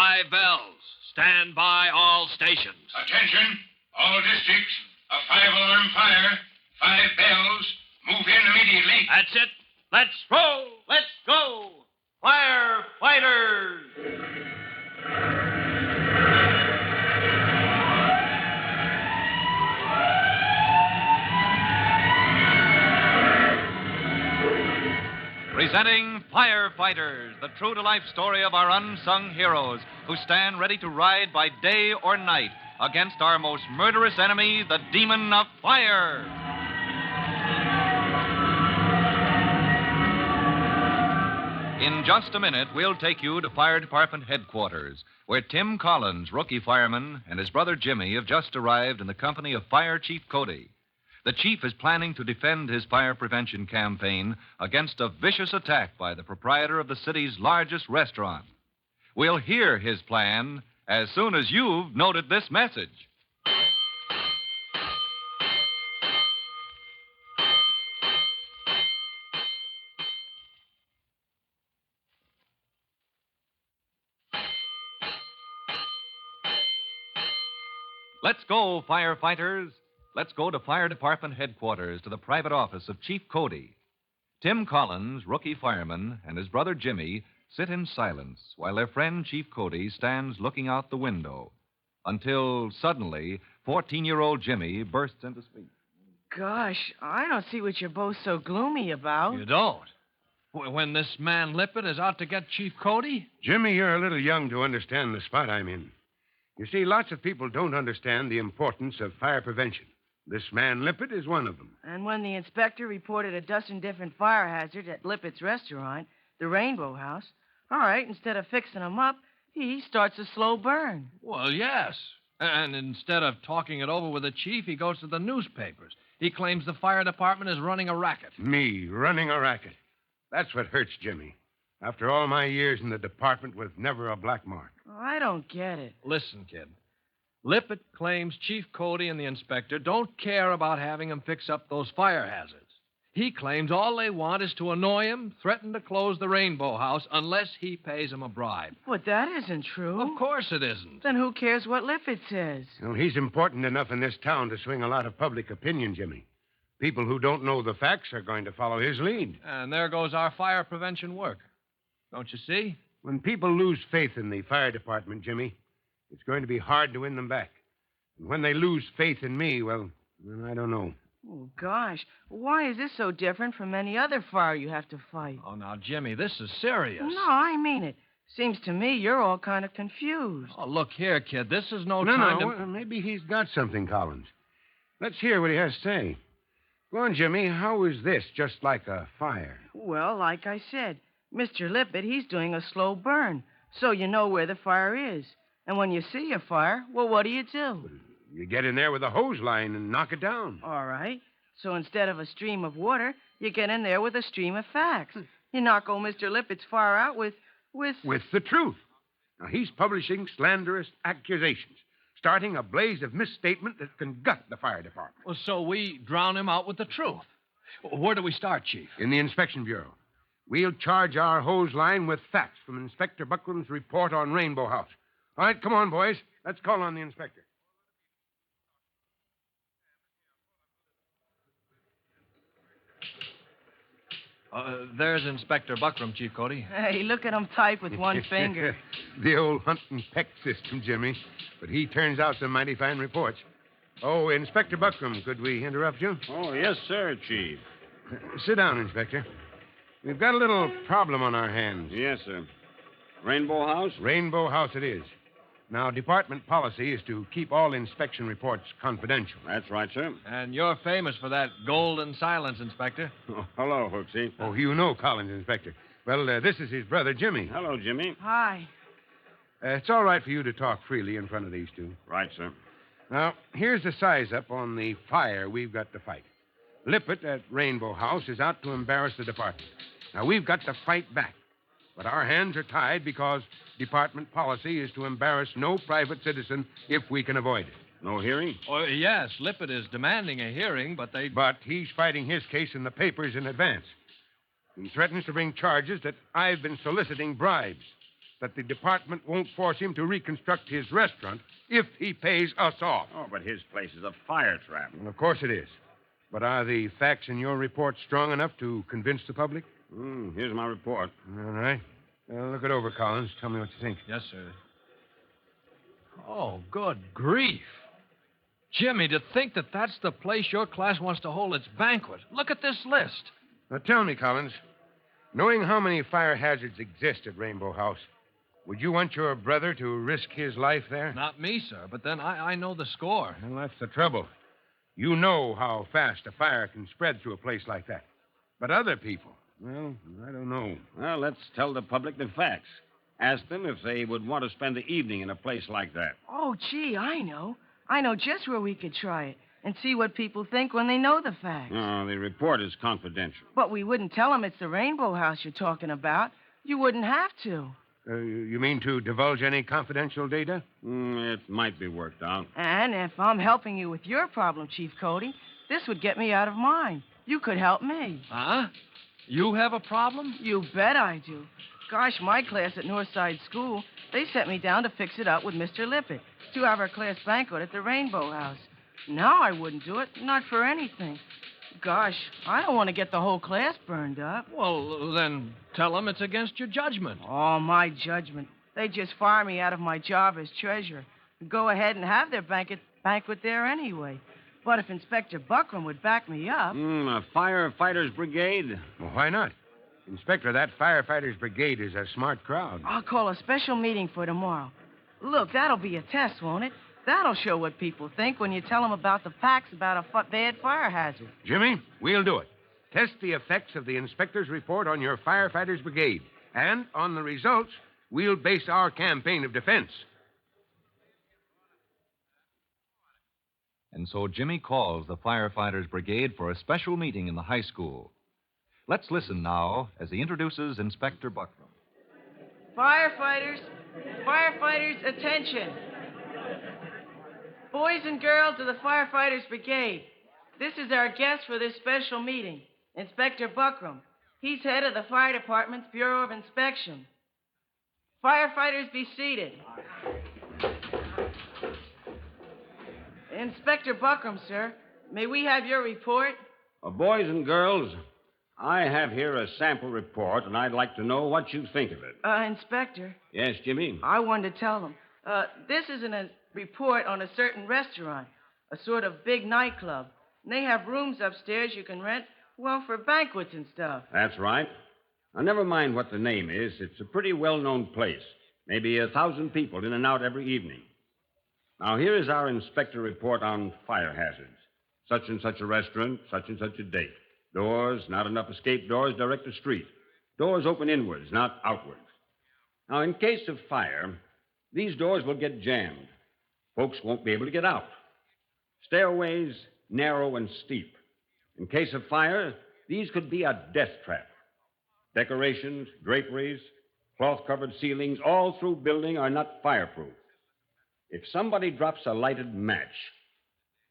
5 bells. Stand by all stations. Attention, all districts. A 5-alarm fire. 5 bells. Move in immediately. That's it. Let's roll. Let's go. Firefighters! Presenting Firefighters, the true-to-life story of our unsung heroes who stand ready to ride by day or night against our most murderous enemy, the demon of fire. In just a minute, we'll take you to Fire Department headquarters, where Tim Collins, rookie fireman, and his brother Jimmy have just arrived in the company of Fire Chief Cody. The chief is planning to defend his fire prevention campaign against a vicious attack by the proprietor of the city's largest restaurant. We'll hear his plan as soon as you've noted this message. Let's go, firefighters. Let's go to Fire Department headquarters, to the private office of Chief Cody. Tim Collins, rookie fireman, and his brother Jimmy sit in silence while their friend Chief Cody stands looking out the window until suddenly 14-year-old Jimmy bursts into speech. Gosh, I don't see what you're both so gloomy about. You don't? When this man Lippett is out to get Chief Cody? Jimmy, you're a little young to understand the spot I'm in. You see, lots of people don't understand the importance of fire prevention. This man Lippett is one of them. And when the inspector reported a dozen different fire hazards at Lippett's restaurant, the Rainbow House, all right, instead of fixing them up, he starts a slow burn. Well, yes. And instead of talking it over with the chief, he goes to the newspapers. He claims the fire department is running a racket. Me, running a racket. That's what hurts Jimmy. After all my years in the department with never a black mark. I don't get it. Listen, kid. Lippett claims Chief Cody and the inspector don't care about having him fix up those fire hazards. He claims all they want is to annoy him, threaten to close the Rainbow House unless he pays him a bribe. But that isn't true. Of course it isn't. Then who cares what Lippett says? Well, he's important enough in this town to swing a lot of public opinion, Jimmy. People who don't know the facts are going to follow his lead. And there goes our fire prevention work. Don't you see? When people lose faith in the fire department, Jimmy, it's going to be hard to win them back. And when they lose faith in me, well, I don't know. Oh, gosh. Why is this so different from any other fire you have to fight? Oh, now, Jimmy, this is serious. No, I mean it. Seems to me you're all kind of confused. Oh, look here, kid. This is no No, time no. to... Well, maybe he's got something, Collins. Let's hear what he has to say. Go on, Jimmy. How is this just like a fire? Well, like I said, Mr. Lippett, he's doing a slow burn, so you know where the fire is. And when you see a fire, well, what do? You get in there with a hose line and knock it down. All right. So instead of a stream of water, you get in there with a stream of facts. You knock old Mr. Lippett's fire out with... With the truth. Now, he's publishing slanderous accusations, starting a blaze of misstatement that can gut the fire department. Well, so we drown him out with the truth. Where do we start, Chief? In the inspection bureau. We'll charge our hose line with facts from Inspector Buckram's report on Rainbow House. All right, come on, boys. Let's call on the inspector. There's Inspector Buckram, Chief Cody. Hey, look at him type with one finger. The old hunt and peck system, Jimmy. But he turns out some mighty fine reports. Oh, Inspector Buckram, could we interrupt you? Oh, yes, sir, Chief. Sit down, Inspector. We've got a little problem on our hands. Yes, sir. Rainbow House? Rainbow House it is. Now, department policy is to keep all inspection reports confidential. That's right, sir. And you're famous for that golden silence, Inspector. Oh, hello, Hooksy. Oh, you know Collins, Inspector. Well, this is his brother, Jimmy. Hello, Jimmy. Hi. It's all right for you to talk freely in front of these two. Right, sir. Now, here's the size-up on the fire we've got to fight. Lippett at Rainbow House is out to embarrass the department. Now, we've got to fight back. But our hands are tied because department policy is to embarrass no private citizen if we can avoid it. No hearing? Oh, yes, Lippett is demanding a hearing, but But he's fighting his case in the papers in advance. He threatens to bring charges that I've been soliciting bribes. that the department won't force him to reconstruct his restaurant if he pays us off. Oh, but his place is a fire trap. Well, of course it is. But are the facts in your report strong enough to convince the public? Here's my report. All right. Look it over, Collins. Tell me what you think. Yes, sir. Oh, good grief. Jimmy, to think that that's the place your class wants to hold its banquet. Look at this list. Now, tell me, Collins, knowing how many fire hazards exist at Rainbow House, would you want your brother to risk his life there? Not me, sir, but then I know the score. Well, that's the trouble. You know how fast a fire can spread through a place like that. But other people, well, I don't know. Well, let's tell the public the facts. Ask them if they would want to spend the evening in a place like that. Oh, gee, I know. I know just where we could try it and see what people think when they know the facts. No, the report is confidential. But we wouldn't tell them it's the Rainbow House you're talking about. You wouldn't have to. You mean to divulge any confidential data? It might be worked out. And if I'm helping you with your problem, Chief Cody, this would get me out of mine. You could help me. Huh? You have a problem? You bet I do. Gosh, my class at Northside School, they sent me down to fix it up with Mr. Lippett to have our class banquet at the Rainbow House. Now I wouldn't do it, not for anything. Gosh, I don't want to get the whole class burned up. Well, then tell them it's against your judgment. Oh, my judgment. They just fire me out of my job as treasurer. Go ahead and have their banquet there anyway. But if Inspector Buckram would back me up... A Firefighters brigade? Well, why not? Inspector, that Firefighters brigade is a smart crowd. I'll call a special meeting for tomorrow. Look, that'll be a test, won't it? That'll show what people think when you tell them about the facts about a bad fire hazard. Jimmy, we'll do it. Test the effects of the inspector's report on your Firefighters brigade. And on the results, we'll base our campaign of defense. And so Jimmy calls the Firefighters Brigade for a special meeting in the high school. Let's listen now as he introduces Inspector Buckram. Firefighters, attention. Boys and girls of the Firefighters Brigade, this is our guest for this special meeting, Inspector Buckram. He's head of the Fire Department's Bureau of Inspection. Firefighters, be seated. Inspector Buckram, sir, may we have your report? Boys and girls, I have here a sample report, and I'd like to know what you think of it. Inspector. Yes, Jimmy? I wanted to tell them. This is a report on a certain restaurant, a sort of big nightclub. And they have rooms upstairs you can rent, well, for banquets and stuff. That's right. Now, never mind what the name is. It's a pretty well-known place. Maybe 1,000 people in and out every evening. Now, here is our inspector report on fire hazards. Such and such a restaurant, such and such a date. Doors, not enough escape doors direct to street. Doors open inwards, not outwards. Now, in case of fire, these doors will get jammed. Folks won't be able to get out. Stairways, narrow and steep. In case of fire, these could be a death trap. Decorations, draperies, cloth-covered ceilings all through building are not fireproof. If somebody drops a lighted match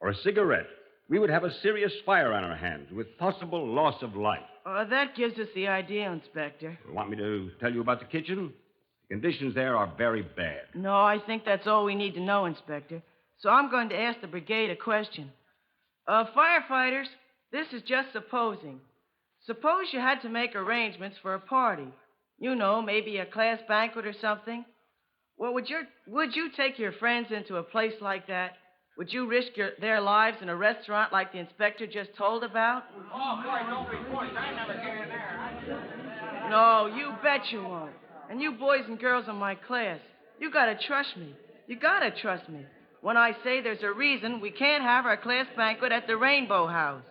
or a cigarette, we would have a serious fire on our hands with possible loss of life. That gives us the idea, Inspector. Want me to tell you about the kitchen? The conditions there are very bad. No, I think that's all we need to know, Inspector. So I'm going to ask the brigade a question. Firefighters, this is just supposing. Suppose you had to make arrangements for a party. You know, maybe a class banquet or something. Well, would you take your friends into a place like that? Would you risk their lives in a restaurant like the inspector just told about? Oh, boy, don't be boys. I never get in there. No, you bet you won't. And you boys and girls in my class, you gotta trust me. You gotta trust me when I say there's a reason we can't have our class banquet at the Rainbow House.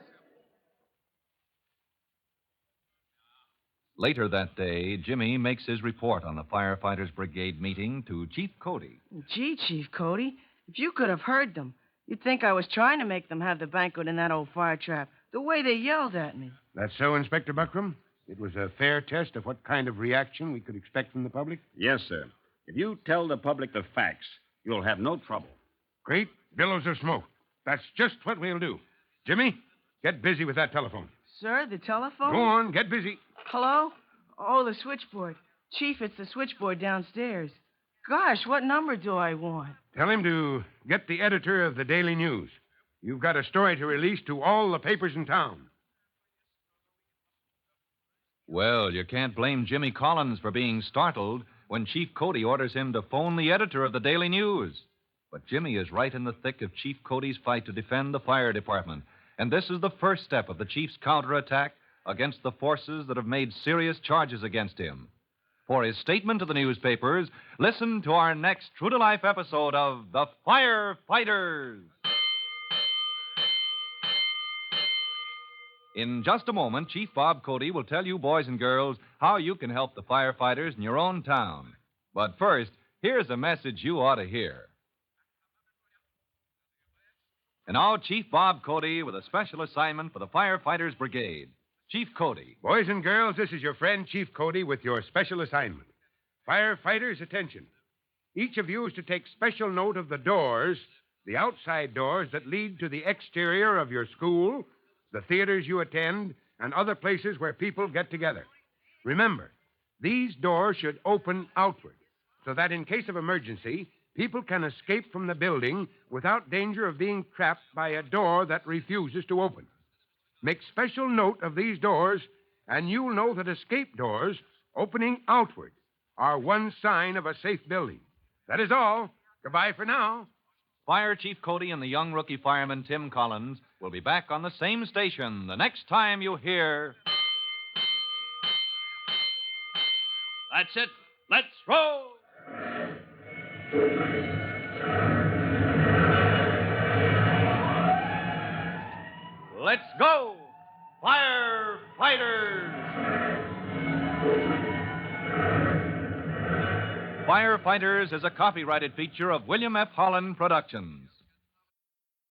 Later that day, Jimmy makes his report on the Firefighters Brigade meeting to Chief Cody. Gee, Chief Cody, if you could have heard them, you'd think I was trying to make them have the banquet in that old fire trap, the way they yelled at me. That's so, Inspector Buckram? It was a fair test of what kind of reaction we could expect from the public? Yes, sir. If you tell the public the facts, you'll have no trouble. Great billows of smoke. That's just what we'll do. Jimmy, get busy with that telephone. Sir, the telephone? Go on, get busy. Hello? Oh, the switchboard. Chief, it's the switchboard downstairs. Gosh, what number do I want? Tell him to get the editor of the Daily News. You've got a story to release to all the papers in town. Well, you can't blame Jimmy Collins for being startled when Chief Cody orders him to phone the editor of the Daily News. But Jimmy is right in the thick of Chief Cody's fight to defend the fire department. And this is the first step of the Chief's counterattack against the forces that have made serious charges against him. For his statement to the newspapers, listen to our next true-to-life episode of The Firefighters. In just a moment, Chief Bob Cody will tell you, boys and girls, how you can help the firefighters in your own town. But first, here's a message you ought to hear. And now, Chief Bob Cody with a special assignment for the Firefighters Brigade. Chief Cody. Boys and girls, this is your friend Chief Cody with your special assignment. Firefighters, attention. Each of you is to take special note of the doors, the outside doors that lead to the exterior of your school, the theaters you attend, and other places where people get together. Remember, these doors should open outward, so that in case of emergency, people can escape from the building without danger of being trapped by a door that refuses to open. Make special note of these doors, and you'll know that escape doors opening outward are one sign of a safe building. That is all. Goodbye for now. Fire Chief Cody and the young rookie fireman Tim Collins will be back on the same station the next time you hear... That's it. Let's roll! Let's go, Firefighters! Firefighters is a copyrighted feature of William F. Holland Productions.